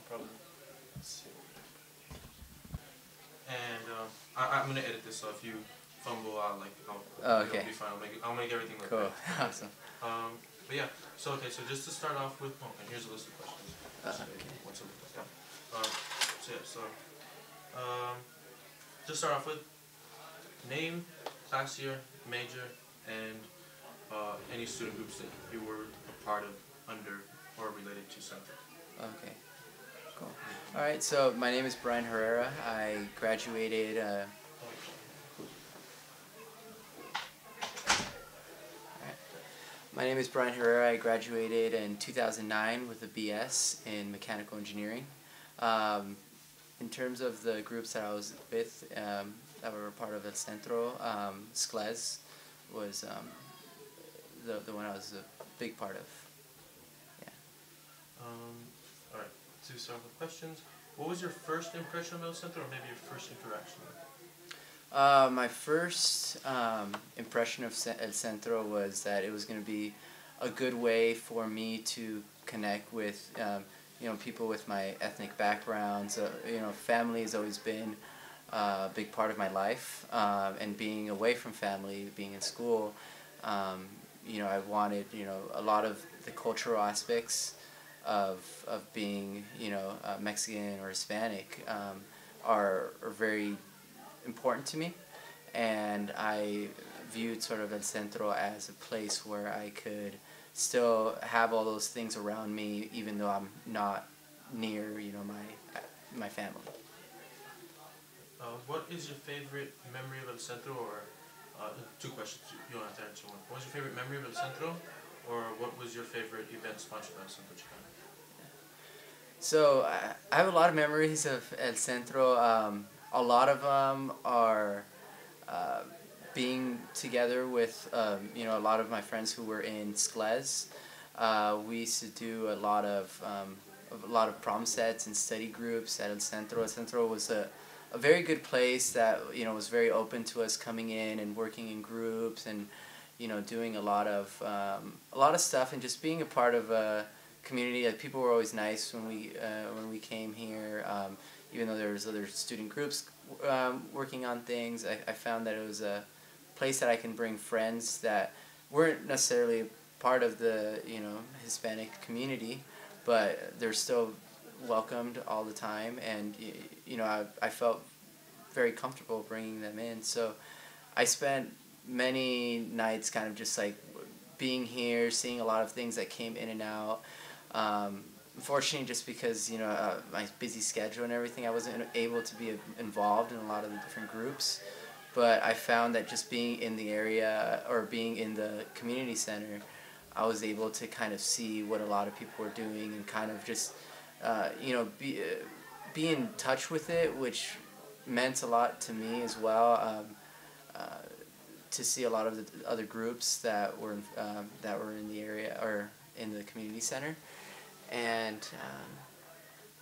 Probably. Let's see. And I'm gonna edit this, so if you fumble, Oh, okay. it'll be fine. I'll make everything look Cool. right. Awesome. But yeah. So okay. So just to start off with, and here's a list of questions. Okay. What's up? Yeah. So yeah. So just start off with name, class year, major, and any student groups that you were a part of, under, or related to Central. Okay. Cool. All right. So my name is Brian Herrera. I graduated. My name is Brian Herrera. I graduated in 2009 with a BS in mechanical engineering. In terms of the groups that I was with, that were part of El Centro, SCLES was the one I was a big part of. Yeah. All right. To start with questions, what was your first impression of El Centro, or maybe your first interaction with it? My first impression of El Centro was that it was going to be a good way for me to connect with people with my ethnic backgrounds. Family has always been a big part of my life, and being away from family, being in school, I wanted a lot of the cultural aspects of being Mexican or Hispanic are very important to me, and I viewed sort of El Centro as a place where I could still have all those things around me, even though I'm not near my family. What is your favorite memory of El Centro, or two questions, you don't have to answer one. What was your favorite memory of El Centro, or what was your favorite event sponsored by El Centro Chicano? So I have a lot of memories of El Centro. A lot of them are being together with a lot of my friends who were in SCLES. We used to do a lot of prom sets and study groups at El Centro. El Centro was a very good place that was very open to us coming in and working in groups and doing a lot of stuff and just being a part of a community. Like, people were always nice when we came here. Even though there was other student groups working on things, I found that it was a place that I can bring friends that weren't necessarily part of the Hispanic community, but they're still welcomed all the time, and I felt very comfortable bringing them in. So I spent many nights kind of just like being here, seeing a lot of things that came in and out. Unfortunately, just because my busy schedule and everything, I wasn't able to be involved in a lot of the different groups. But I found that just being in the area or being in the community center, I was able to kind of see what a lot of people were doing and kind of just be in touch with it, which meant a lot to me as well. To see a lot of the other groups that were in the area or in the community center. And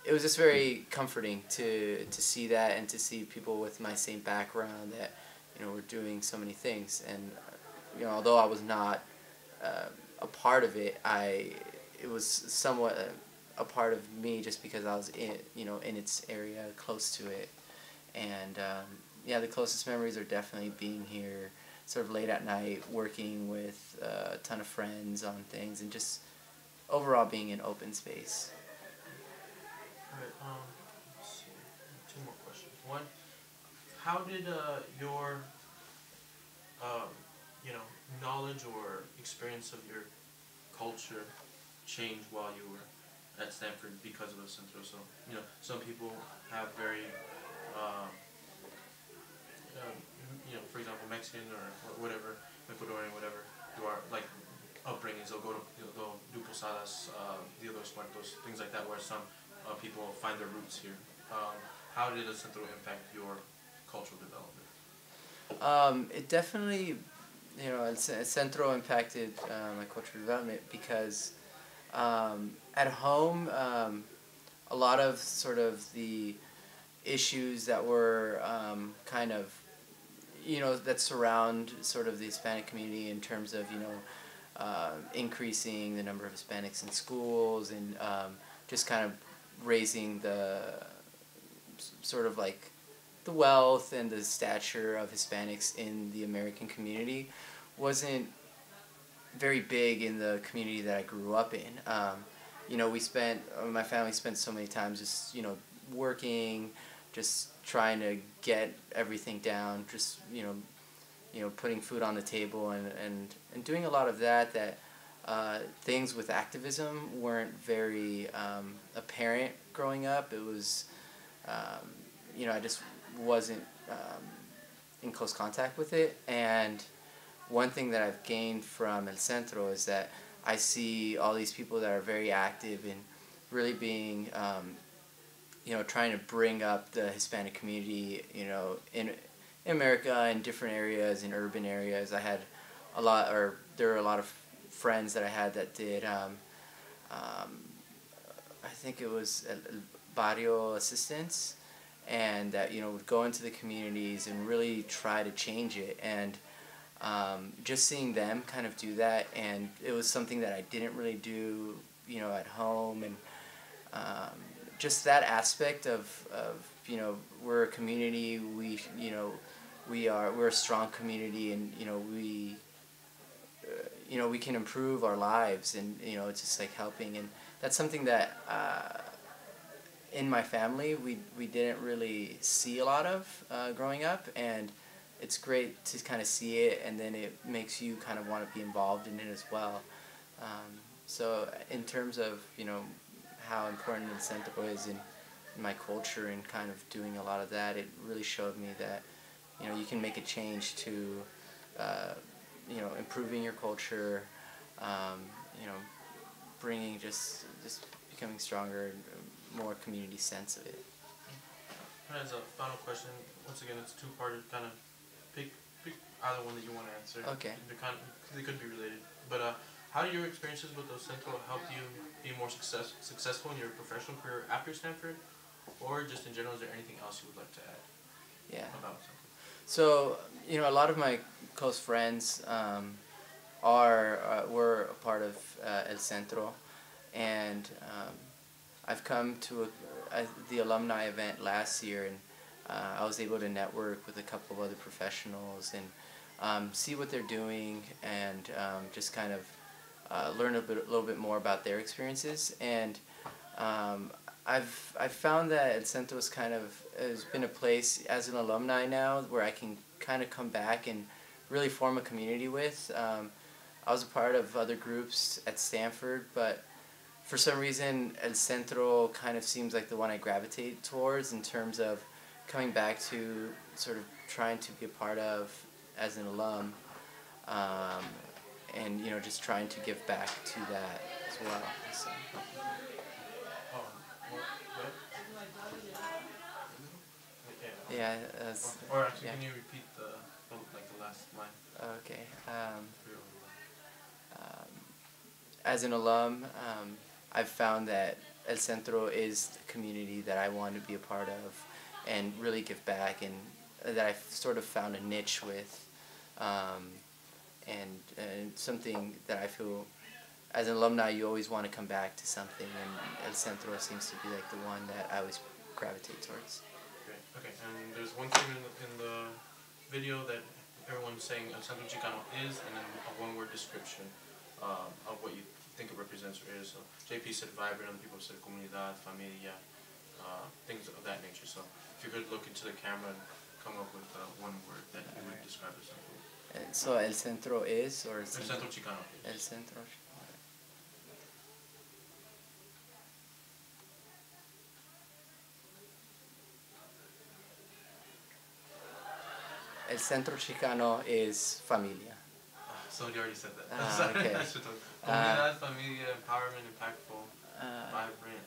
it was just very comforting to see that and to see people with my same background that were doing so many things. And although I was not a part of it, it was somewhat a part of me just because I was in its area, close to it. And the closest memories are definitely being here sort of late at night, working with a ton of friends on things, and just overall being in open space. Alright, let's see. Two more questions. One, how did your knowledge or experience of your culture change while you were at Stanford because of El Centro? So, some people have very for example, Mexican or whatever, Ecuadorian, whatever, who are like upbringings, they'll do posadas, Dia de los Muertos, things like that, where some people find their roots here. How did El Centro impact your cultural development? It definitely, El Centro impacted my cultural development because at home, a lot of sort of the issues that were kind of that surround sort of the Hispanic community in terms of increasing the number of Hispanics in schools and just kind of raising the sort of like the wealth and the stature of Hispanics in the American community wasn't very big in the community that I grew up in. My family spent so many times just, working, just trying to get everything down, just, putting food on the table and doing a lot of that things with activism weren't very apparent growing up. It was, I just wasn't in close contact with it. And one thing that I've gained from El Centro is that I see all these people that are very active in really being, trying to bring up the Hispanic community, in America, in different areas, in urban areas. There were a lot of friends that I had that did, I think it was barrio assistance, and that, would go into the communities and really try to change it. And just seeing them kind of do that, and it was something that I didn't really do, at home, and just that aspect of we're a community, we're a strong community, and we can improve our lives, and it's just like helping. And that's something that in my family we didn't really see a lot of growing up, and it's great to kind of see it, and then it makes you kind of want to be involved in it as well. So in terms of how important El Centro is in my culture and kind of doing a lot of that, it really showed me that you can make a change to improving your culture, bringing just becoming stronger and more community sense of it. As a final question, once again, it's two-parted. Kind of pick either one that you want to answer. Okay. They could be related. But how do your experiences with El Centro help you be more successful in your professional career after Stanford, or just in general? Is there anything else you would like to add? Yeah. About something? So a lot of my close friends were a part of El Centro, and I've come to the alumni event last year, and I was able to network with a couple of other professionals and see what they're doing, and just kind of learn a little bit more about their experiences. And I've found that El Centro has been a place as an alumni now where I can kind of come back and really form a community with. I was a part of other groups at Stanford, but for some reason El Centro kind of seems like the one I gravitate towards in terms of coming back to sort of trying to be a part of as an alum, and just trying to give back to that as well. So. Yeah. Or actually, can you repeat the last line? Okay. As an alum, I've found that El Centro is the community that I want to be a part of and really give back, and that I've sort of found a niche with, and something that I feel as an alumni you always want to come back to something, and El Centro seems to be like the one that I always gravitate towards. Great. Okay, and there's one thing in the video that everyone's saying El Centro Chicano is, and then a one-word description of what you think it represents or is. So JP said vibrant, other people said comunidad, familia, things of that nature. So if you could look into the camera and come up with one word that you would describe as something. So El Centro is, or El Centro Chicano is. El Centro. El Centro Chicano is familia. Somebody already said that. Okay. Comunidad, familia, empowerment, impactful, vibrant,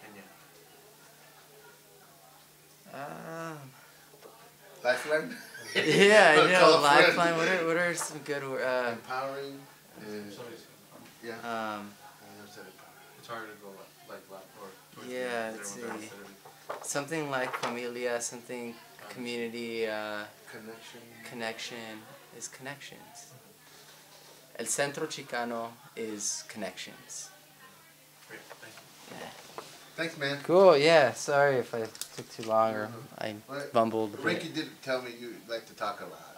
and yeah. Lifeline? Yeah, lifeline. What are some good words? Empowering. Yeah. It's harder to go like or yeah, let's see. Something like familia, something community. Connection is connections. El Centro Chicano is connections. Great, thank you. Thanks, man. Cool. Yeah. Sorry if I took too long or I bumbled a bit. Ricky did tell me you like to talk a lot.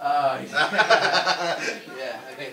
Yeah. Yeah. Okay.